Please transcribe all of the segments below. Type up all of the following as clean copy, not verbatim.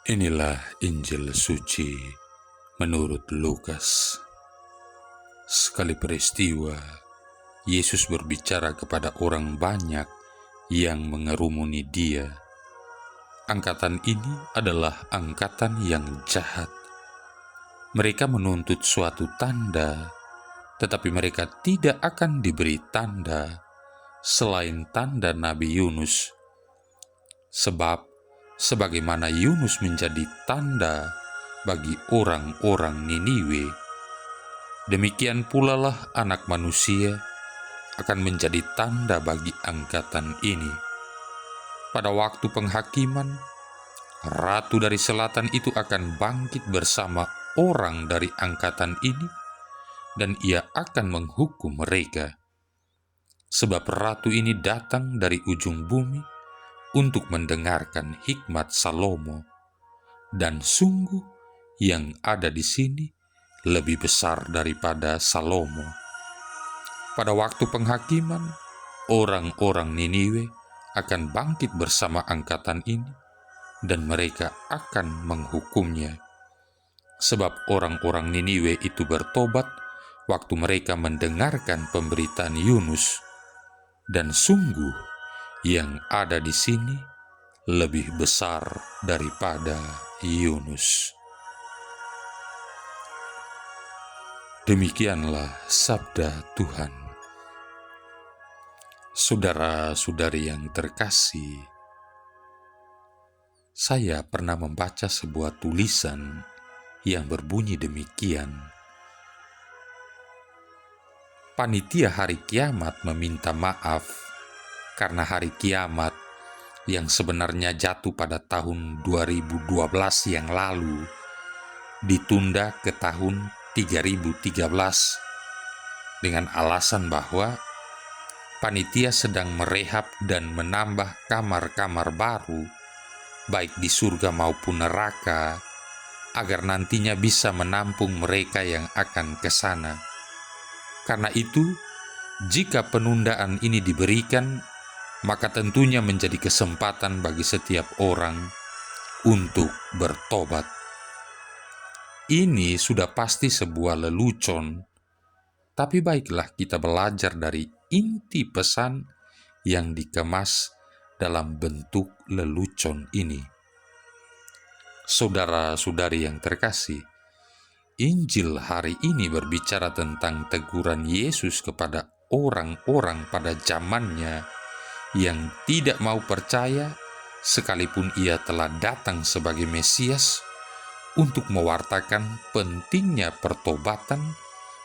Inilah Injil suci menurut Lukas. Sekali peristiwa, Yesus berbicara kepada orang banyak yang mengerumuni Dia. Angkatan ini adalah angkatan yang jahat. Mereka menuntut suatu tanda, tetapi mereka tidak akan diberi tanda selain tanda Nabi Yunus. Sebab sebagaimana Yunus menjadi tanda bagi orang-orang Niniwe, demikian pula lah Anak Manusia akan menjadi tanda bagi angkatan ini. Pada waktu penghakiman, Ratu dari Selatan itu akan bangkit bersama orang dari angkatan ini, dan ia akan menghukum mereka. Sebab Ratu ini datang dari ujung bumi untuk mendengarkan hikmat Salomo, dan sungguh yang ada di sini lebih besar daripada Salomo. Pada waktu penghakiman, orang-orang Niniwe akan bangkit bersama angkatan ini, dan mereka akan menghukumnya. Sebab orang-orang Niniwe itu bertobat waktu mereka mendengarkan pemberitaan Yunus, dan sungguh yang ada di sini lebih besar daripada Yunus. Demikianlah sabda Tuhan. Saudara-saudari yang terkasih, saya pernah membaca sebuah tulisan yang berbunyi demikian. Panitia hari kiamat meminta maaf karena hari kiamat yang sebenarnya jatuh pada tahun 2012 yang lalu ditunda ke tahun 3013 dengan alasan bahwa panitia sedang merehab dan menambah kamar-kamar baru baik di surga maupun neraka agar nantinya bisa menampung mereka yang akan ke sana. Karena itu, jika penundaan ini diberikan, maka tentunya menjadi kesempatan bagi setiap orang untuk bertobat. Ini sudah pasti sebuah lelucon, tapi baiklah kita belajar dari inti pesan yang dikemas dalam bentuk lelucon ini. Saudara-saudari yang terkasih, Injil hari ini berbicara tentang teguran Yesus kepada orang-orang pada zamannya yang tidak mau percaya sekalipun ia telah datang sebagai Mesias untuk mewartakan pentingnya pertobatan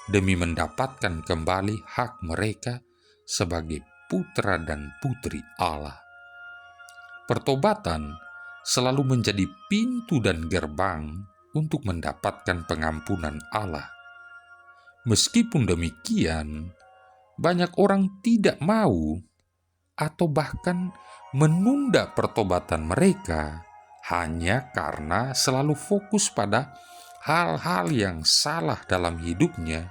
demi mendapatkan kembali hak mereka sebagai putra dan putri Allah. Pertobatan selalu menjadi pintu dan gerbang untuk mendapatkan pengampunan Allah. Meskipun demikian, banyak orang tidak mau atau bahkan menunda pertobatan mereka hanya karena selalu fokus pada hal-hal yang salah dalam hidupnya,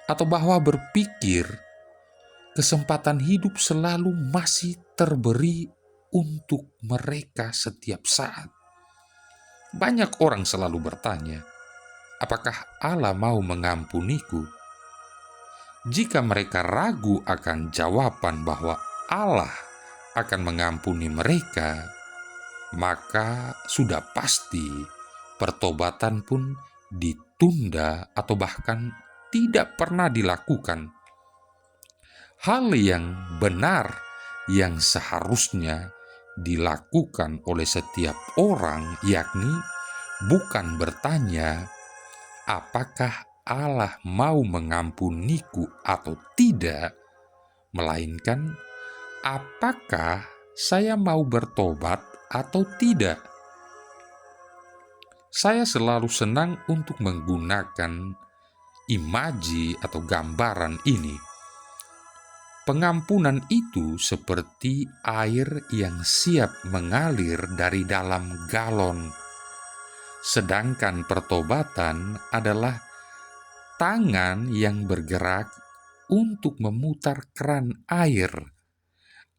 atau bahwa berpikir kesempatan hidup selalu masih terberi untuk mereka setiap saat. Banyak orang selalu bertanya, apakah Allah mau mengampuniku? Jika mereka ragu akan jawaban bahwa Allah akan mengampuni mereka, maka sudah pasti pertobatan pun ditunda atau bahkan tidak pernah dilakukan. Hal yang benar yang seharusnya dilakukan oleh setiap orang yakni bukan bertanya apakah Allah mau mengampuniku atau tidak, melainkan apakah saya mau bertobat atau tidak. Saya selalu senang untuk menggunakan imaji atau gambaran ini. Pengampunan itu seperti air yang siap mengalir dari dalam galon, sedangkan pertobatan adalah tangan yang bergerak untuk memutar keran air.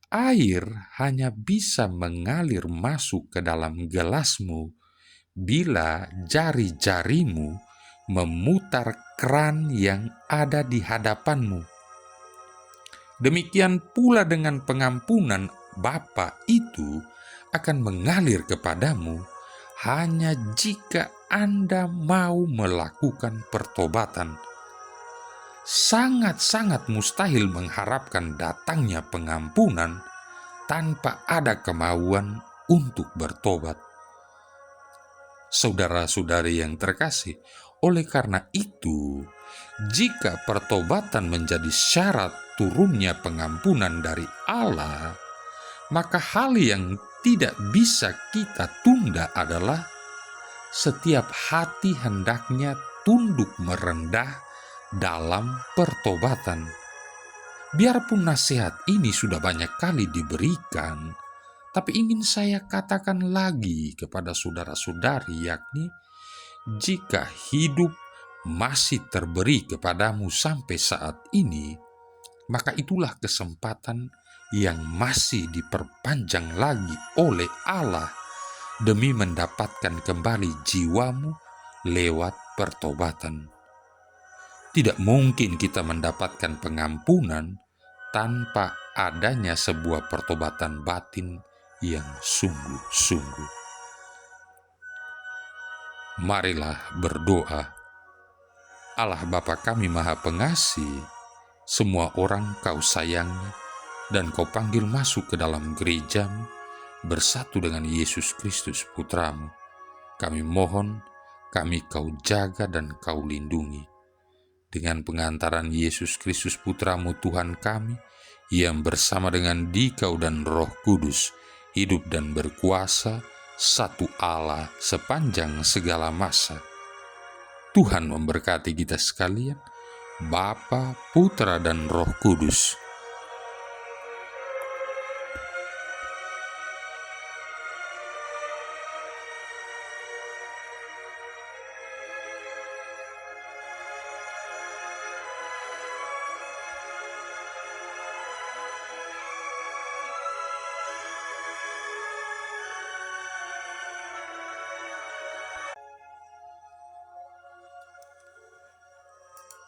Air hanya bisa mengalir masuk ke dalam gelasmu bila jari-jarimu memutar keran yang ada di hadapanmu. Demikian pula dengan pengampunan Bapa itu akan mengalir kepadamu hanya jika Anda mau melakukan pertobatan. Sangat-sangat mustahil mengharapkan datangnya pengampunan tanpa ada kemauan untuk bertobat. Saudara-saudari yang terkasih, oleh karena itu, jika pertobatan menjadi syarat turunnya pengampunan dari Allah, maka hal yang tidak bisa kita tunda adalah setiap hati hendaknya tunduk merendah dalam pertobatan. Biarpun nasihat ini sudah banyak kali diberikan, tapi ingin saya katakan lagi kepada saudara-saudari, yakni jika hidup masih terberi kepadamu sampai saat ini, maka itulah kesempatan yang masih diperpanjang lagi oleh Allah demi mendapatkan kembali jiwamu lewat pertobatan. Tidak mungkin kita mendapatkan pengampunan tanpa adanya sebuah pertobatan batin yang sungguh-sungguh. Marilah berdoa. Allah Bapa kami Maha Pengasih, semua orang Kau sayangi dan Kau panggil masuk ke dalam gereja-Mu bersatu dengan Yesus Kristus Putra-Mu. Kami mohon, Kau jaga dan Kau lindungi. Dengan pengantaran Yesus Kristus Putra-Mu Tuhan kami, yang bersama dengan Dikau dan Roh Kudus, hidup dan berkuasa, satu Allah sepanjang segala masa. Tuhan memberkati kita sekalian, Bapa, Putra, dan Roh Kudus.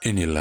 Inilah